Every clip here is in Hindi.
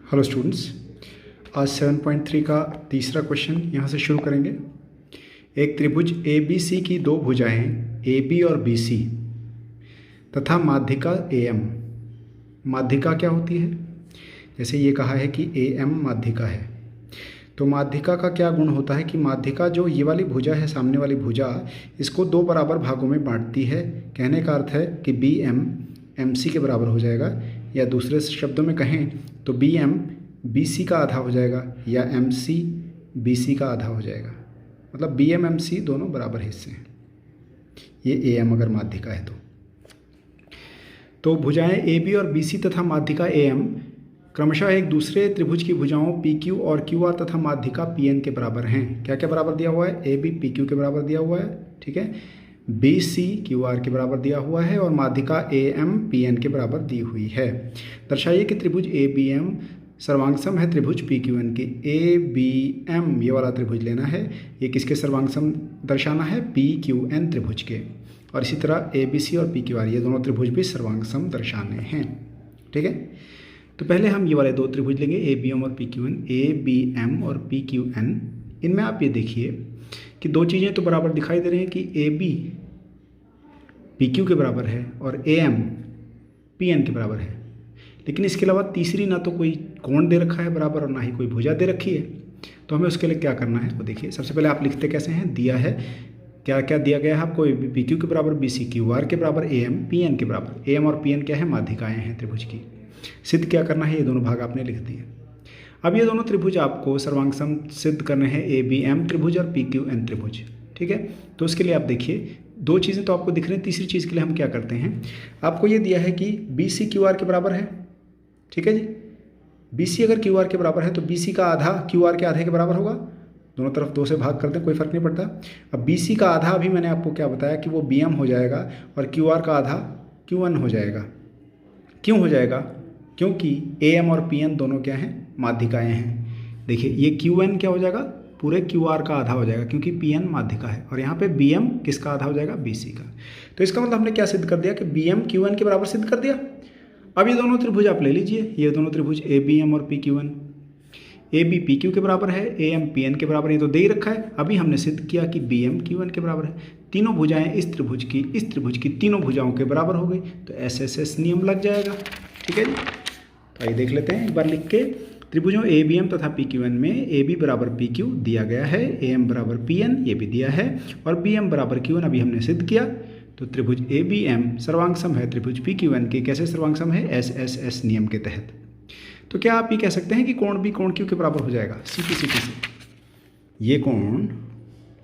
हेलो स्टूडेंट्स, आज 7.3 का तीसरा क्वेश्चन यहाँ से शुरू करेंगे। एक त्रिभुज ए बी सी की दो भुजाएं ए बी और बी सी तथा माध्यिका ए एम। माध्यिका क्या होती है? जैसे ये कहा है कि ए एम माध्यिका है, तो माध्यिका का क्या गुण होता है कि माध्यिका जो ये वाली भुजा है, सामने वाली भुजा, इसको दो बराबर भागों में बांटती है। कहने का अर्थ है कि बी एम एम सी के बराबर हो जाएगा, या दूसरे शब्दों में कहें तो बी एम बी सी का आधा हो जाएगा, या एम सी बी सी का आधा हो जाएगा। मतलब बी एम एम सी दोनों बराबर हिस्से हैं। ये ए एम अगर माध्यिका है तो भुजाएं ए बी और बी सी तथा माध्यिका ए एम क्रमशः एक दूसरे त्रिभुज की भुजाओं पी क्यू और क्यू आर तथा माध्यिका पी एन के बराबर हैं। क्या क्या बराबर दिया हुआ है? ए बी पी क्यू के बराबर दिया हुआ है, ठीक है। बी सी क्यू आर के बराबर दिया हुआ है और माध्यिका ए एम पी एन के बराबर दी हुई है। दर्शाइए कि त्रिभुज ए बी एम सर्वांगसम है त्रिभुज पी क्यू एन के। ए बी एम ये वाला त्रिभुज लेना है, ये किसके सर्वांगसम दर्शाना है? पी क्यू एन त्रिभुज के। और इसी तरह ए बी सी और पी क्यू आर ये दोनों त्रिभुज भी सर्वांगसम दर्शाने हैं, ठीक है। तो पहले हम ये वाले दो त्रिभुज लेंगे, ए बी एम और P Q N. A B M और पी क्यू एन, इनमें आप ये देखिए कि दो चीज़ें तो बराबर दिखाई दे रही हैं कि ए बी पी क्यू के बराबर है और ए एम पी एन के बराबर है। लेकिन इसके अलावा तीसरी ना तो कोई कोण दे रखा है बराबर और ना ही कोई भुजा दे रखी है। तो हमें उसके लिए क्या करना है वो देखिए। सबसे पहले आप लिखते कैसे हैं? दिया है, क्या क्या दिया गया है आपको? ए बी पी क्यू के बराबर, बी सी क्यू आर के बराबर, ए एम पी एन के बराबर। ए एम और पी एन क्या है? माध्यिकाएँ हैं त्रिभुज की। सिद्ध क्या करना है? ये दोनों भाग आपने लिख दिए। अब ये दोनों त्रिभुज आपको सर्वांगसम सिद्ध करने हैं, ए बी एम त्रिभुज और पी क्यू एन त्रिभुज, ठीक है। तो उसके लिए आप देखिए दो चीज़ें तो आपको दिख रही हैं, तीसरी चीज़ के लिए हम क्या करते हैं, आपको ये दिया है कि बी सी क्यू आर के बराबर है, ठीक है जी। बी सी अगर क्यू आर के बराबर है तो बी सी का आधा क्यू आर के आधे के बराबर होगा। दोनों तरफ दो से भाग करते हैं, कोई फर्क नहीं पड़ता। अब बी सी का आधा अभी मैंने आपको क्या बताया कि वो बी एम हो जाएगा और क्यू आर का आधा क्यू एन हो जाएगा। क्यों हो जाएगा? क्योंकि ए एम और पी एन दोनों क्या हैं? माध्यिकाएँ हैं। देखिए ये क्यू एन क्या हो जाएगा? पूरे क्यू आर का आधा हो जाएगा, क्योंकि पी एन माध्यिका है। और यहाँ पे बी एम किसका आधा हो जाएगा? बी सी का। तो इसका मतलब हमने क्या सिद्ध कर दिया कि बी एम क्यू एन के बराबर सिद्ध कर दिया। अब ये दोनों त्रिभुज आप ले लीजिए, ये दोनों त्रिभुज ए बी एम और P Q N. A B P Q के बराबर है, ए एम पी एन के बराबर, ये तो दे ही रखा है। अभी हमने सिद्ध किया कि बी एम क्यू एन के बराबर है। तीनों भुजाएं इस त्रिभुज की तीनों भुजाओं के बराबर हो गई, तो एस एस एस नियम लग जाएगा, ठीक है जी। तो आइए देख लेते हैं एक बार लिख के। त्रिभुजों ए बी एम तथा पी क्यू एन में ए बी बराबर पी क्यू दिया गया है, ए एम बराबर पी एन ये भी दिया है, और बी एम बराबर क्यू एन अभी हमने सिद्ध किया। तो त्रिभुज ए बी एम सर्वांगसम है त्रिभुज पी क्यू एन के। कैसे सर्वांगसम है? एस एस एस नियम के तहत। तो क्या आप ये कह सकते हैं कि कोण बी कोण क्यू के बराबर हो जाएगा? सीधी से ये कोण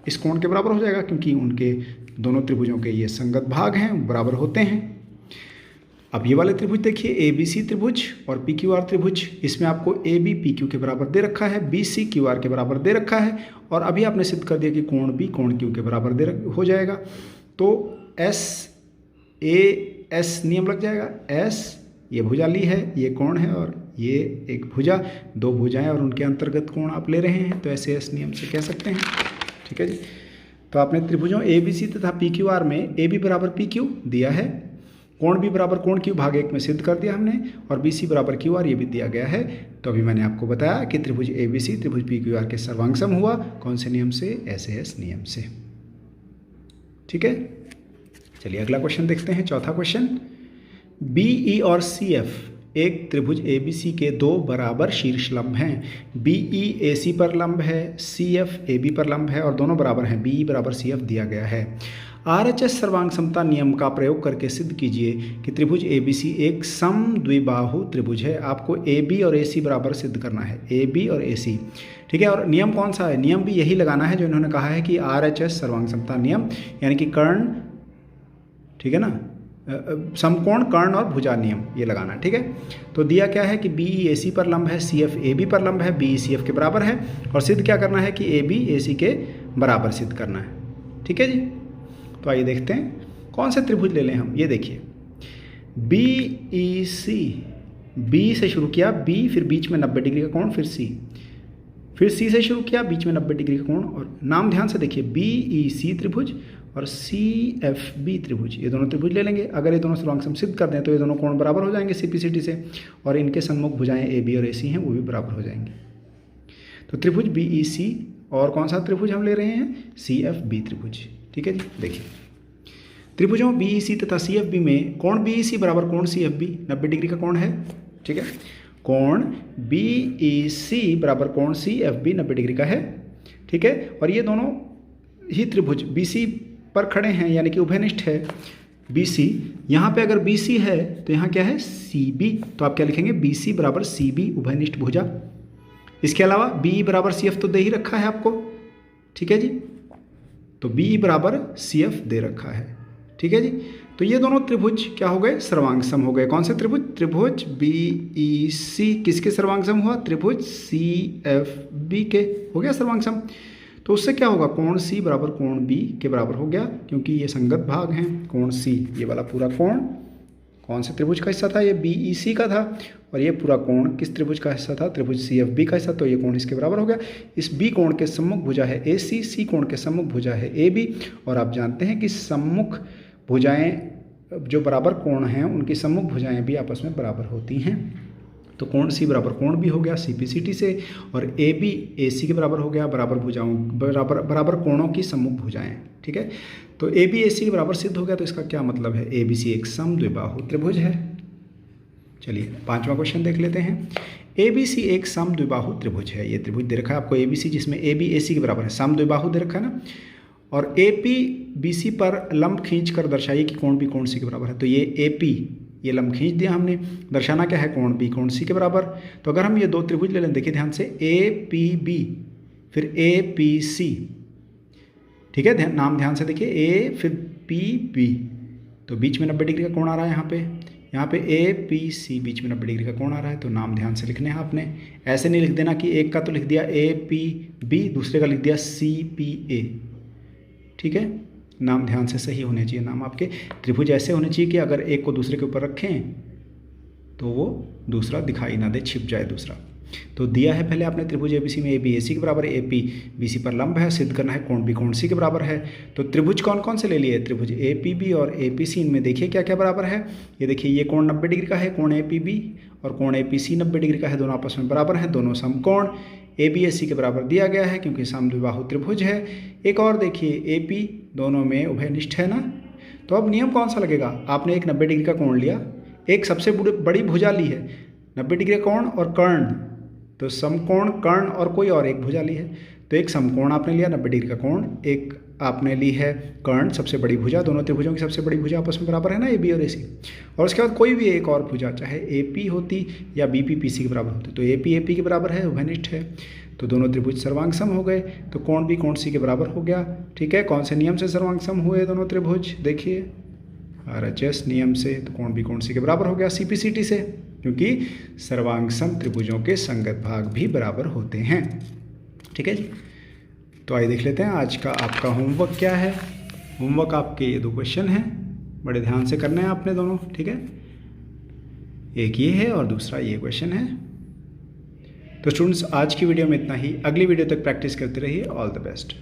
इस कोण के बराबर हो जाएगा, क्योंकि उनके दोनों त्रिभुजों के ये संगत भाग हैं, बराबर होते हैं। अब ये वाले त्रिभुज देखिए, ए बी सी त्रिभुज और पी क्यू आर त्रिभुज, इसमें आपको ए बी पी क्यू के बराबर दे रखा है, बी सी क्यू आर के बराबर दे रखा है, और अभी आपने सिद्ध कर दिया कि कोण बी कोण क्यू के बराबर हो जाएगा। तो एस ए एस नियम लग जाएगा। एस ये भुजा ली है, ये कोण है, और ये एक भुजा, दो भुजाएं और उनके अंतर्गत कोण आप ले रहे हैं, तो ऐसे एस नियम से कह सकते हैं, ठीक है जी। तो आपने त्रिभुजों ए बी सी तथा पी क्यू आर में ए बी बराबर पी क्यू दिया है, कोण बी बराबर कोण क्यू भाग एक में सिद्ध कर दिया हमने, और बी सी बराबर क्यू आर ये भी दिया गया है। तो अभी मैंने आपको बताया कि त्रिभुज ए बी सी त्रिभुज पी क्यू आर के सर्वांगसम हुआ। कौन से नियम से? एस एस नियम से, ठीक है। चलिए अगला क्वेश्चन देखते हैं, चौथा क्वेश्चन। बी ई और सी एफ एक त्रिभुज ए बी सी के दो बराबर शीर्ष लंब हैं। बी ई ए सी पर लंब है, सी एफ ए बी पर लंब है, और दोनों बराबर हैं। बी ई बराबर सी एफ दिया गया है। आर एच एस सर्वांगसमता नियम का प्रयोग करके सिद्ध कीजिए कि त्रिभुज ए बी सी एक सम द्विबाहु त्रिभुज है। आपको ए बी और ए सी बराबर सिद्ध करना है, ए बी और ए सी, ठीक है। और नियम कौन सा है? नियम भी यही लगाना है जो इन्होंने कहा है कि आर एच एस सर्वांगसमता नियम, यानी कि कर्ण, ठीक है ना, समकोण कर्ण और भुजा नियम, ये लगाना है, ठीक है। तो दिया क्या है कि बी ई ए सी पर लंब है, सी एफ ए बी पर लंब है, बी ई सी एफ के बराबर है, और सिद्ध क्या करना है कि ए बी ए सी के बराबर सिद्ध करना है, ठीक है जी। तो आइए देखते हैं कौन से त्रिभुज ले लें हम। ये देखिए बी ई सी, बी से शुरू किया, बी फिर बीच में 90 डिग्री का कोण, फिर सी, फिर सी से शुरू किया, बीच में 90 डिग्री का कोण, और नाम ध्यान से देखिए बी ई सी त्रिभुज और CFB त्रिभुज, ये दोनों त्रिभुज ले लेंगे। अगर ये दोनों सर्वांग सम सिद्ध कर दें तो ये दोनों कोण बराबर हो जाएंगे CPCT से, और इनके सन्मुख भुजाएं AB और AC हैं वो भी बराबर हो जाएंगे। तो त्रिभुज BEC और कौन सा त्रिभुज हम ले रहे हैं, CFB त्रिभुज। ठीक है जी, देखिए त्रिभुजों BEC तथा CFB में कोण BEC बराबर कोण CFB 90 डिग्री का कोण है। ठीक है, कोण BEC बराबर कोण CFB 90 डिग्री का है। ठीक है, और ये दोनों ही त्रिभुज BC पर खड़े हैं, यानी कि उभयनिष्ठ है BC। यहाँ पे अगर BC है तो यहाँ क्या है CB, तो आप क्या लिखेंगे BC बराबर CB उभयनिष्ठ भुजा। इसके अलावा BE बराबर CF तो दे ही रखा है आपको। ठीक है जी, तो BE बराबर CF दे रखा है। ठीक है जी, तो ये दोनों त्रिभुज क्या हो गए, सर्वांग सम हो गए। कौन से त्रिभुज, त्रिभुज BEC किसके सर्वांग सम हुआ, त्रिभुज CFB के हो गया सर्वांग सम। तो उससे क्या होगा, कोण C बराबर कोण B के बराबर हो गया, क्योंकि ये संगत भाग हैं। कोण C, ये वाला पूरा कोण कौन से त्रिभुज का हिस्सा था, ये BEC का था, और ये पूरा कोण किस त्रिभुज का हिस्सा था, त्रिभुज CFB का हिस्सा, तो ये कोण इसके बराबर हो गया। इस B कोण के सम्मुख भुजा है AC, C कोण के सम्मुख भुजा है AB, और आप जानते हैं कि सम्मुख भुजाएं जो बराबर कोण हैं उनकी सम्मुख भुजाएं भी आपस में बराबर होती हैं। तो कोण C बराबर कोण B हो गया CPCT से, और AB AC के बराबर हो गया, बराबर भुजाओं बराबर कोणों की सम्मुख भुजाएं। ठीक है, तो AB AC के बराबर सिद्ध हो गया। तो इसका क्या मतलब है, ABC एक समद्विबाहु त्रिभुज है। चलिए 5वां क्वेश्चन देख लेते हैं। ABC एक समद्विबाहु त्रिभुज है। ये त्रिभुज दे रखा है आपको ABC, जिसमें AB AC के बराबर है, समद्विबाहु दे रखा है ना, और AP BC पर लंब खींच कर दर्शाइए कि कोण B कोण C के बराबर है। तो ये AP ये लंब खींच दिया हमने, दर्शाना क्या है, कोण B कोण C के बराबर। तो अगर हम ये दो त्रिभुज ले लें, देखिए ध्यान से, APB फिर APC। ठीक है, नाम ध्यान से देखिए, A फिर PB, तो बीच में 90 डिग्री का कोण आ रहा है यहाँ पे APC बीच में 90 डिग्री का कोण आ रहा है। तो नाम ध्यान से लिखने हैं आपने, ऐसे नहीं लिख देना कि एक का तो लिख दिया APB, दूसरे का लिख दिया CPA। ठीक है, नाम ध्यान से सही होने चाहिए नाम आपके। त्रिभुज ऐसे होने चाहिए कि अगर एक को दूसरे के ऊपर रखें तो वो दूसरा दिखाई ना दे, छिप जाए दूसरा। तो दिया है पहले आपने त्रिभुज ABC में AB AC के बराबर है, AP BC पर लंब है, सिद्ध करना है कोण B कोण C के बराबर है। तो त्रिभुज कौन कौन से ले लिए, त्रिभुज APB और APC, इनमें देखिए क्या क्या बराबर है। ये देखिए, ये कोण 90 डिग्री का है, कोण APB, और कोण APC 90 डिग्री का है, दोनों आपस में बराबर हैं, दोनों समकोण। AB AC के बराबर दिया गया है क्योंकि समद्विबाहु त्रिभुज है। एक और देखिए, AP दोनों में उभयनिष्ठ है ना। तो अब नियम कौन सा लगेगा, आपने एक 90 डिग्री का कोण लिया, एक सबसे बड़ी भुजा ली है 90 डिग्री का कोण और कर्ण, तो समकोण कर्ण और कोई और एक भुजा ली है। तो एक समकोण आपने लिया 90 डिग्री का कोण, एक आपने ली है कर्ण सबसे बड़ी भुजा, दोनों त्रिभुजों की सबसे बड़ी भुजा आपस में बराबर है ना, AB और AC। और उसके बाद कोई भी एक और भुजा, चाहे AP होती या BP PC के बराबर होती, तो AP AP के बराबर है, उभयनिष्ठ है, तो दोनों त्रिभुज सर्वांग सम हो गए। तो कोण B कोण C के बराबर हो गया। ठीक है, कौन से नियम से सर्वांग सम हुए दोनों त्रिभुज, देखिए RHS नियम से। तो कोण B कोण C के बराबर हो गया CPCT से, क्योंकि सर्वांग सम त्रिभुजों के संगत भाग भी बराबर होते हैं। ठीक है जी, तो आइए देख लेते हैं आज का आपका होमवर्क क्या है। होमवर्क आपके ये दो क्वेश्चन हैं, बड़े ध्यान से करने हैं आपने दोनों। ठीक है, एक ये है और दूसरा ये क्वेश्चन है। तो स्टूडेंट्स, आज की वीडियो में इतना ही, अगली वीडियो तक प्रैक्टिस करते रहिए। All the best.